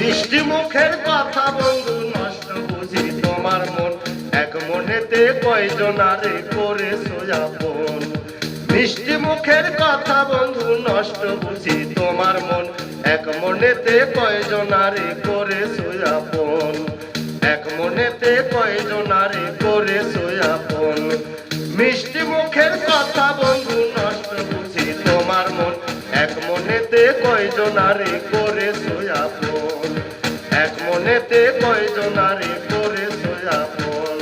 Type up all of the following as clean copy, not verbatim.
মিষ্টি মুখের কথা বন্ধু নষ্ট বুঝি তোমার মন, এক মনেতে কয়জনারে করেছো আপন। মিষ্টি মুখের কথা বন্ধু নষ্ট বুঝি তোমার মন, এক মনেতে কয়জনারে করেছো আপন। এক মনেতে কয়জনারে করেছো আপন। মিষ্টি মুখের কথা বন্ধু নষ্ট বুঝি তোমার মন, এক মনেতে কয়জনারে করেছো আপন। এক মনেতে কয়জনারে করেছো আপন।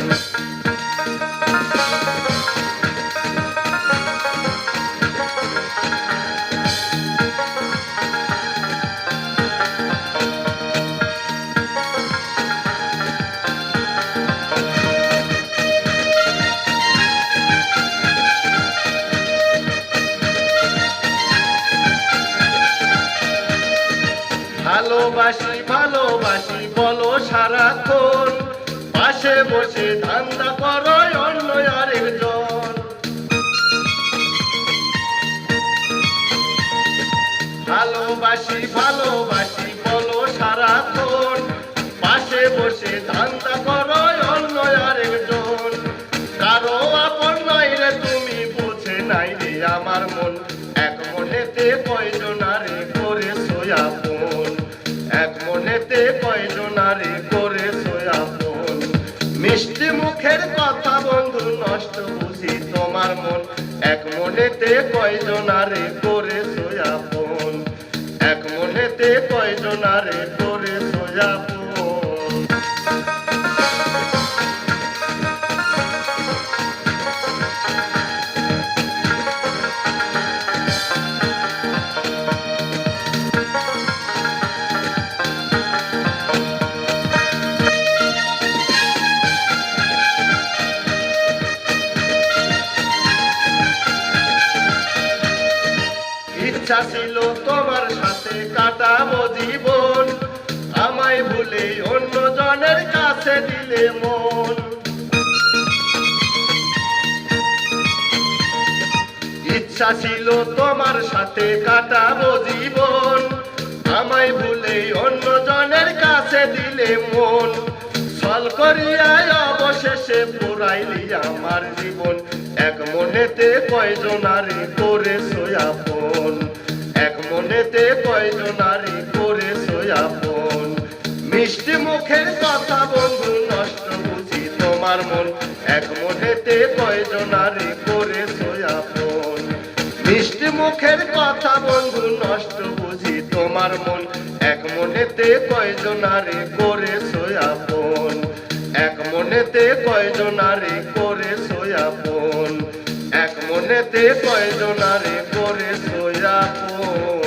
ভালোবাসি ভালোবাসি বলো সারাক্ষণ, পাশে বসে ধান্দা করো অন্য আরেকজন। ভালোবাসি ভালোবাসি বলো সারাক্ষণ, পাশে বসে ধান্দা করো অন্য আরেকজন। কারো আপন নাই রে তুমি, বুঝে নাই রে আমার মন, এক মনেতে কয়জনারে করেছো আপন। এক মনেতে কয়জনারে করেছো আপন। মিষ্টি মুখের কথা বন্ধু নষ্ট বুঝি তোমার মন, এক মনেতে কয়জনারে করেছো আপন। এক মনেতে কয়জনারে করেছো আপন। ইচ্ছা ছিল তোমার সাথে কাটাবো জীবন, আমায় ভুলে অন্য জনের কাছে দিলে মন। ইচ্ছা ছিল তোমার সাথে কাটাবো জীবন, আমায় ভুলে অন্য জনের কাছে দিলে মন। ছল করিয়ায় অবশেষে পুরাইলি আমার জীবন, এক মনেতে কয়জনারে করেছো আপন। এক মনেতে কয়জনারে করেছো আপন। মিষ্টি মুখের কথা বন্ধু নষ্ট বুঝি তোমার মন, এক মনেতে কয়জনারে করেছো আপন। মিষ্টি মুখের কথা বন্ধু নষ্ট বুঝি তোমার মন, এক মনেতে কয়জনারে করেছো আপন। এক মনেতে কয়জনারে করেছো আপন। এক মনেতে কয়জনারে করেছো আপন।